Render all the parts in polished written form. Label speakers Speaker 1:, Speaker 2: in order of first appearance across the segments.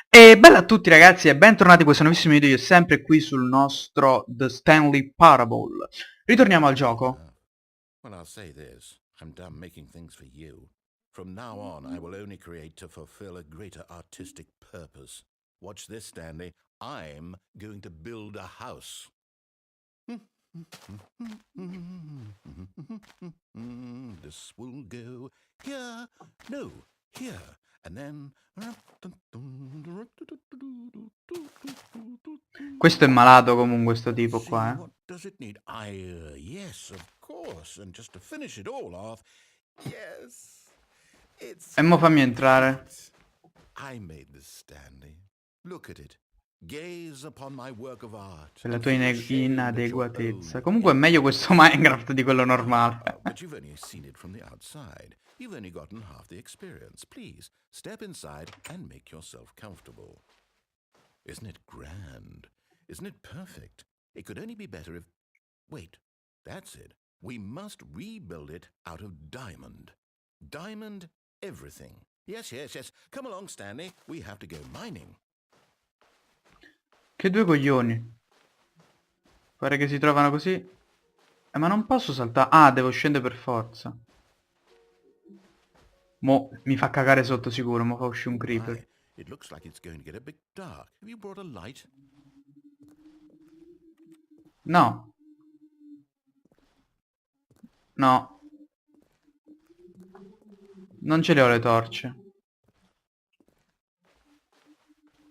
Speaker 1: E bella a tutti ragazzi e bentornati in questo nuovissimo video, io sempre qui sul nostro The Stanley Parable. Ritorniamo al gioco.
Speaker 2: Well, I'll say this. I'm done making things for you. From now on, I will only create to fulfill a greater artistic purpose. Watch this, Stanley. I'm going to build a house. This will go here. No, here. And then...
Speaker 1: Questo è malato comunque sto tipo
Speaker 2: See,
Speaker 1: qua,
Speaker 2: what does it need? Yes, of course. And just to finish it all off, yes, it's
Speaker 1: E mo fammi entrare.
Speaker 2: complete. I made this, Stanley. Look at it. Gaze upon my work of art.
Speaker 1: Per la
Speaker 2: And
Speaker 1: tua
Speaker 2: feel ashamed at your
Speaker 1: inadeguatezza.
Speaker 2: own
Speaker 1: Comunque è meglio questo Minecraft di quello normale.
Speaker 2: But you've only seen it from the outside. You've only gotten half the experience. Please, step inside and make yourself comfortable. Isn't it grand? Isn't it perfect? It could only be better if... Wait, that's it. We must rebuild it out of diamond. Diamond everything. Yes, yes, yes. Come along, Stanley. We have to go mining.
Speaker 1: Che due coglioni. Pare che si trovano così. Ma non posso saltare. Ah, devo scendere per forza. Mo mi fa cagare sotto sicuro, mo fa uscire un creeper.
Speaker 2: It looks like it's going to get a bit dark. Have you brought a light?
Speaker 1: No. No. Non ce le ho le torce.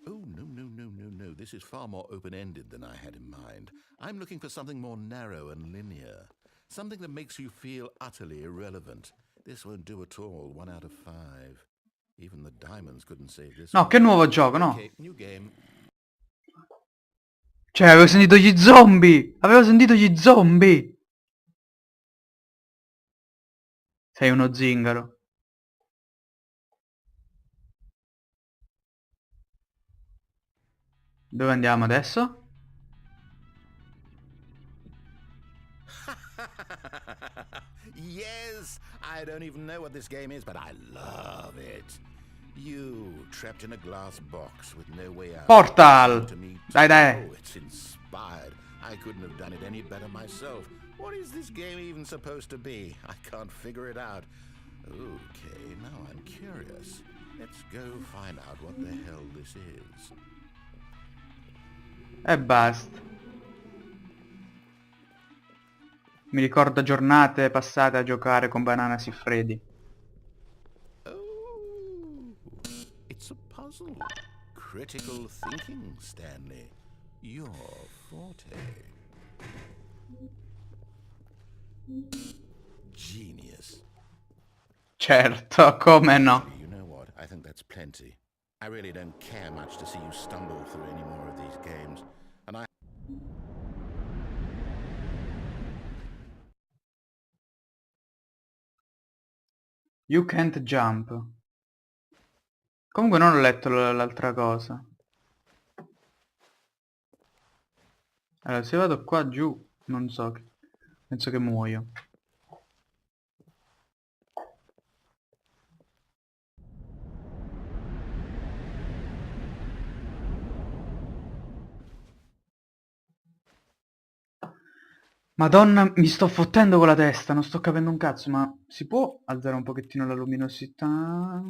Speaker 2: Oh, no, no, no, no, no. This is far more open-ended than I had in mind. I'm looking for something more narrow and linear. Something that makes you feel utterly irrelevant. This won't do at all. 1 out of 5. Even the diamonds couldn't save this.
Speaker 1: No, che nuovo gioco, no?
Speaker 2: Okay, new game.
Speaker 1: Cioè, avevo sentito gli zombie! Avevo sentito gli zombie! Sei uno zingaro. Dove andiamo adesso?
Speaker 2: Yes! I don't even know what this game is, but I love it. You, trapped in a glass box with no way out.
Speaker 1: Portal!
Speaker 2: To me,
Speaker 1: Dai, dai.
Speaker 2: oh, it's inspired. I couldn't have done it any better myself. What is this game even supposed to be? I can't figure it out. Okay, now I'm curious. Let's go find out what the hell this is.
Speaker 1: E basta. Mi ricorda giornate passate a giocare con Banana Siffredi.
Speaker 2: Oh, it's a puzzle. Critical thinking, Stanley. Your forte. Genius.
Speaker 1: Certo, come no.
Speaker 2: You know what? I think that's plenty. I really don't care much to see you stumble through any more of these games. And I...
Speaker 1: You can't jump. Comunque non ho letto l'altra cosa. Allora, se vado qua giù, non so, penso che muoio. Madonna, mi sto fottendo con la testa, non sto capendo un cazzo, ma si può alzare un pochettino la luminosità?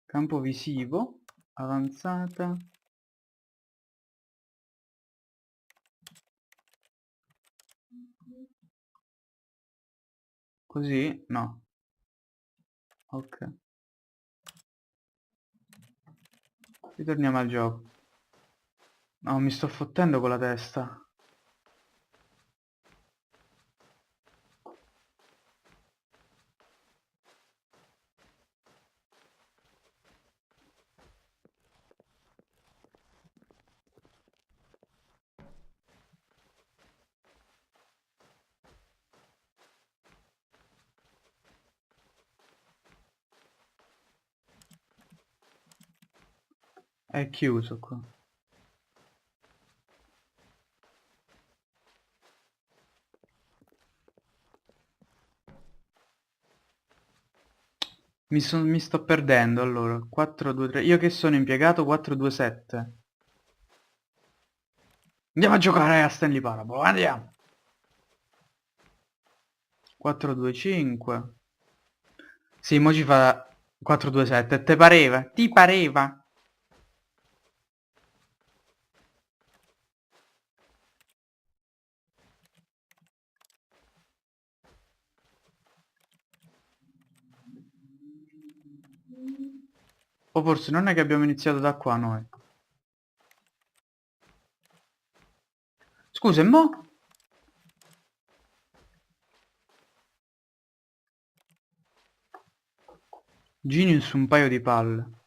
Speaker 1: Campo visivo, avanzata. Così? No. Ok. Ritorniamo al gioco. No, mi sto fottendo con la testa. È chiuso qua. Mi sto perdendo allora. 4, 2, 3. Io che sono impiegato 4, 2, 7. Andiamo a giocare a Stanley Parable. Andiamo. 4, 2, 5. Sì, mo ci fa 4, 2, 7. Te pareva? Ti pareva? O forse non è che abbiamo iniziato da qua noi. Scusa, e mo? Genius un paio di palle.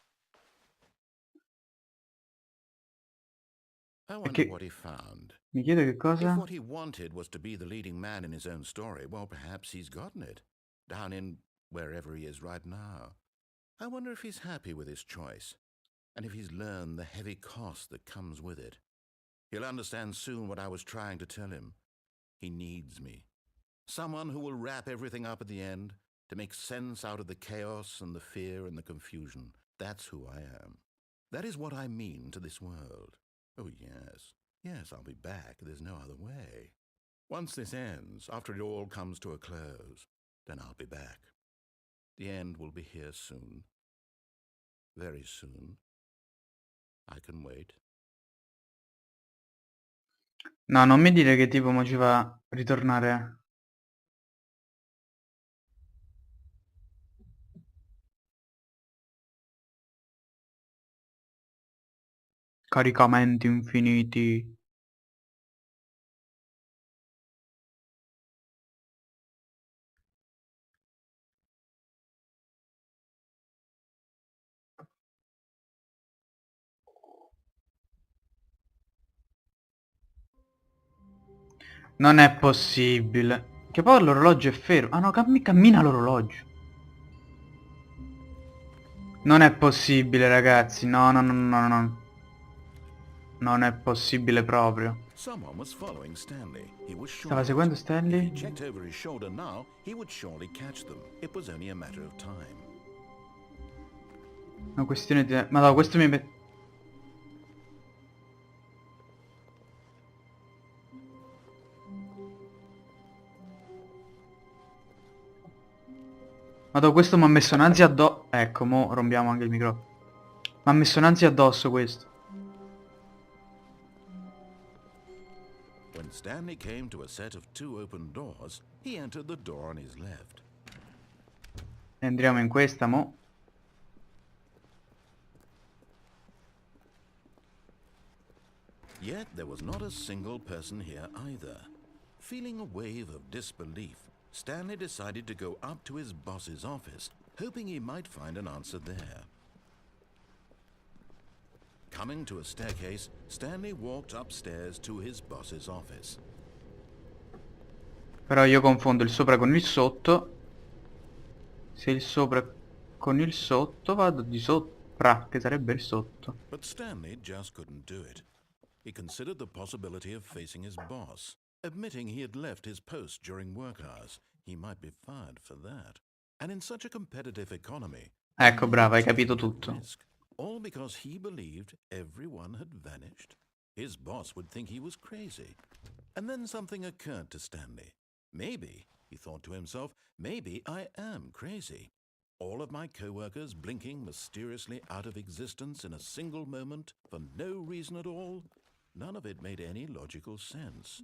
Speaker 2: I
Speaker 1: E
Speaker 2: wonder
Speaker 1: che...
Speaker 2: what he found.
Speaker 1: Mi chiedo che
Speaker 2: If
Speaker 1: cosa?
Speaker 2: what he wanted was to be the leading man in his own story, well, perhaps he's gotten it. Down in wherever he is right now. I wonder if he's happy with his choice, and if he's learned the heavy cost that comes with it. He'll understand soon what I was trying to tell him. He needs me. Someone who will wrap everything up at the end, to make sense out of the chaos and the fear and the confusion. That's who I am. That is what I mean to this world. Oh, yes. Yes, I'll be back. There's no other way. Once this ends, after it all comes to a close, then I'll be back. The end will be here soon. Very soon. I can wait.
Speaker 1: No, non mi dire che tipo mo ci fa ritornare. Caricamenti infiniti. Non è possibile. Che poi l'orologio è fermo. Ah no, cammina l'orologio. Non è possibile, ragazzi. No, no, no, no, no. Non è possibile proprio.
Speaker 2: Someone was following Stanley. He was sure
Speaker 1: Stava
Speaker 2: of it.
Speaker 1: seguendo
Speaker 2: If
Speaker 1: Stanley?
Speaker 2: he checked over his shoulder now, he would surely catch them. It was only a matter of time.
Speaker 1: Una questione di... Ma no, questo mi mette... Madò, questo mi ha messo un'ansia addosso. Ecco, mo rompiamo anche il microfono. Mi ha messo un'ansia addosso questo.
Speaker 2: When Stanley came to a set of 2 open doors, he entered the door on his left.
Speaker 1: E entriamo in questa, mo.
Speaker 2: Yet there was not a single person here either. Feeling a wave of disbelief, Stanley decided to go up to his boss's office, hoping he might find an answer there. Coming to a staircase, Stanley walked upstairs to his boss's office.
Speaker 1: Però io confondo il sopra con il sotto. Se il sopra con il sotto vado di sopra, che sarebbe il sotto.
Speaker 2: But Stanley just couldn't do it. He considered the possibility of facing his boss, admitting he had left his post during work hours. He might be fired for that. And in such a competitive economy,
Speaker 1: Ecco, brava, hai
Speaker 2: taking
Speaker 1: capito
Speaker 2: that
Speaker 1: tutto.
Speaker 2: risk, all because he believed everyone had vanished. His boss would think he was crazy. And then something occurred to Stanley. Maybe, he thought to himself, maybe I am crazy. All of my co-workers blinking mysteriously out of existence in a single moment for no reason at all. None of it made any logical sense.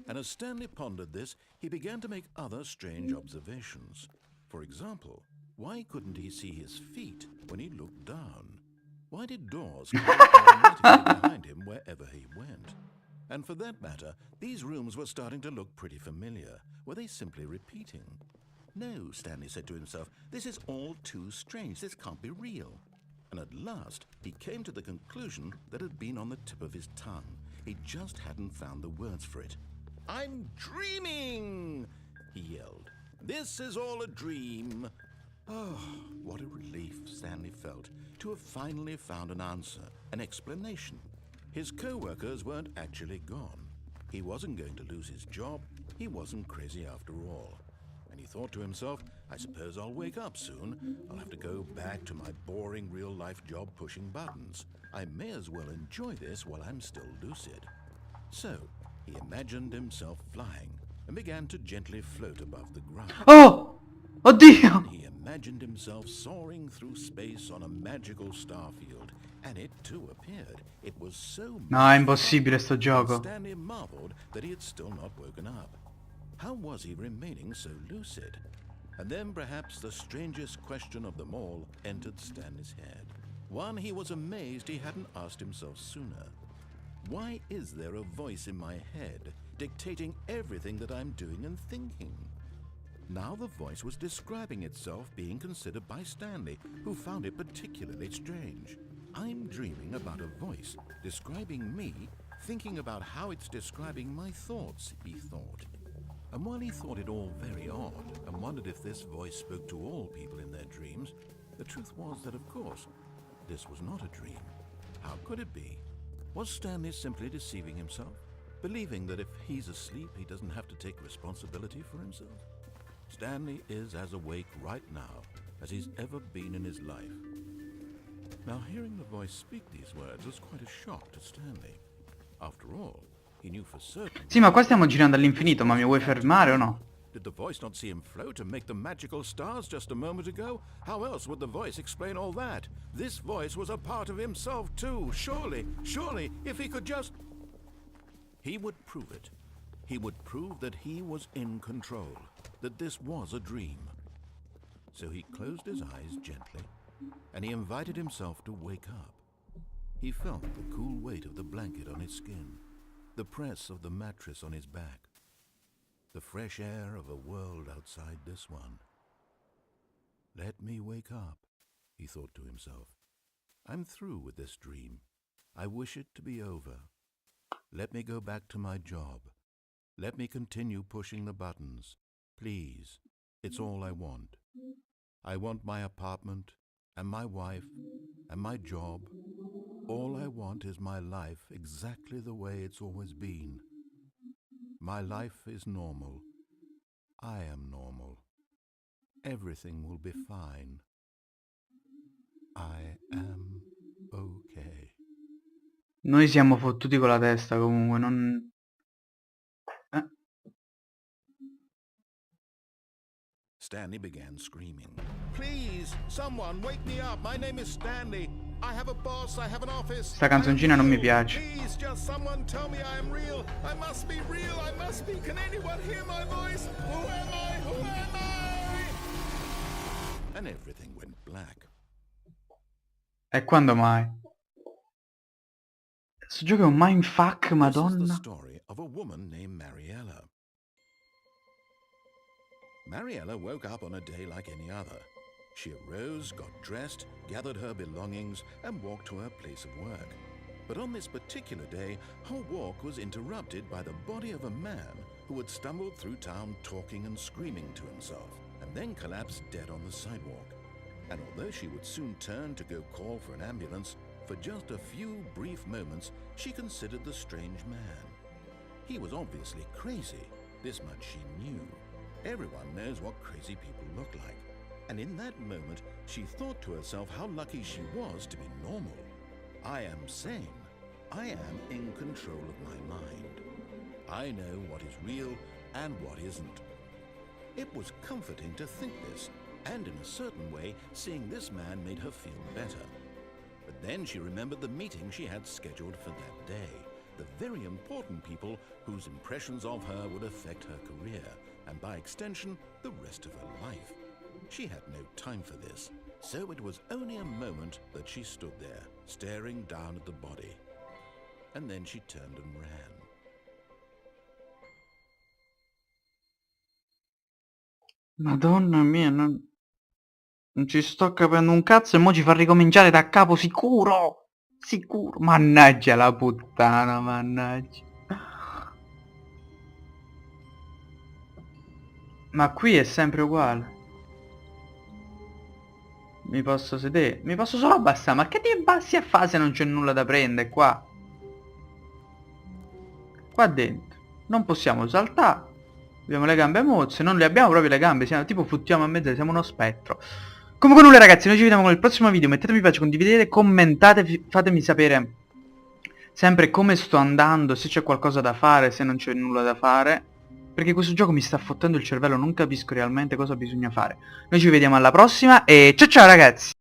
Speaker 2: And as Stanley pondered this, he began to make other strange observations. For example, why couldn't he see his feet when he looked down? Why did doors close automatically behind him wherever he went? And for that matter, these rooms were starting to look pretty familiar. Were they simply repeating? No, Stanley said to himself, this is all too strange. This can't be real. And at last, he came to the conclusion that had been on the tip of his tongue. He just hadn't found the words for it. I'm dreaming, he yelled. This is all a dream. Oh, what a relief Stanley felt to have finally found an answer, an explanation. His co-workers weren't actually gone. He wasn't going to lose his job. He wasn't crazy after all. And he thought to himself, I suppose I'll wake up soon. I'll have to go back to my boring real-life job pushing buttons. I may as well enjoy this while I'm still lucid. So, he imagined himself flying and began to gently float above the ground.
Speaker 1: Oh! Oddio!
Speaker 2: He imagined himself soaring through space on a magical starfield, and it too appeared. It was so
Speaker 1: No, è impossibile sto gioco.
Speaker 2: Stanley marveled that he had still not woken up. How was he remaining so lucid? And then perhaps the strangest question of them all entered Stanley's head. One he was amazed he hadn't asked himself sooner. Why is there a voice in my head dictating everything that I'm doing and thinking? Now the voice was describing itself being considered by Stanley, who found it particularly strange. I'm dreaming about a voice describing me, thinking about how it's describing my thoughts, he thought. And while he thought it all very odd and wondered if this voice spoke to all people in their dreams, the truth was that, of course, this was not a dream. How could it be? Was Stanley simply deceiving himself, believing that if he's asleep, he doesn't have to take responsibility for himself? Stanley is as awake right now as he's ever been in his life. Now, hearing the voice speak these words was quite a shock to Stanley. After all, he knew for certain...
Speaker 1: Sì, ma qua stiamo girando all'infinito, ma mi vuoi fermare o no?
Speaker 2: Did the voice not see him float and make the magical stars just a moment ago? How else would the voice explain all that? This voice was a part of himself too. Surely, if he could just... He would prove it. He would prove that he was in control, that this was a dream. So he closed his eyes gently, and he invited himself to wake up. He felt the cool weight of the blanket on his skin, the press of the mattress on his back, the fresh air of a world outside this one. Let me wake up, he thought to himself. I'm through with this dream. I wish it to be over. Let me go back to my job. Let me continue pushing the buttons. Please, it's all I want. I want my apartment, and my wife, and my job. All I want is my life exactly the way it's always been. My life is normal. I am normal. Everything will be fine. I am okay.
Speaker 1: Noi siamo fottuti con la testa comunque, non...
Speaker 2: Stanley began screaming. Please, someone, wake me up. My name is Stanley. I have a boss, I have an office.
Speaker 1: Sta canzoncina non mi piace.
Speaker 2: Please, just someone tell me I am real. I must be real. I must be. Can anyone hear my voice? Who am I? Who am I? And everything went black.
Speaker 1: E quando mai? Questo gioco è un mindfuck, madonna.
Speaker 2: This is the story of a woman named Mariella. Mariella woke up on a day like any other. She arose, got dressed, gathered her belongings, and walked to her place of work. But on this particular day, her walk was interrupted by the body of a man who had stumbled through town talking and screaming to himself, and then collapsed dead on the sidewalk. And although she would soon turn to go call for an ambulance, for just a few brief moments, she considered the strange man. He was obviously crazy. This much she knew. Everyone knows what crazy people look like. And in that moment, she thought to herself how lucky she was to be normal. I am sane. I am in control of my mind. I know what is real and what isn't. It was comforting to think this, and in a certain way, seeing this man made her feel better. But then she remembered the meeting she had scheduled for that day, the very important people whose impressions of her would affect her career, and by extension, the rest of her life. She had no time for this, so it was only a moment that she stood there, staring down at the body. And then she turned and ran.
Speaker 1: Madonna mia, non ci sto capendo un cazzo e mo ci fa ricominciare da capo sicuro! Sicuro! Mannaggia la puttana, mannaggia. Ma qui è sempre uguale. Mi posso sedere? Mi posso solo abbassare? Ma che ti abbassi a fare se non c'è nulla da prendere qua? Qua dentro. Non possiamo saltare. Abbiamo le gambe mozze, non le abbiamo proprio le gambe, siamo, tipo fluttiamo a mezzo, siamo uno spettro. Comunque nulla ragazzi, noi ci vediamo con il prossimo video, mettete mi piace, condividete, commentate, fatemi sapere sempre come sto andando, se c'è qualcosa da fare, se non c'è nulla da fare. Perché questo gioco mi sta fottendo il cervello, non capisco realmente cosa bisogna fare. Noi ci vediamo alla prossima e ciao ciao ragazzi!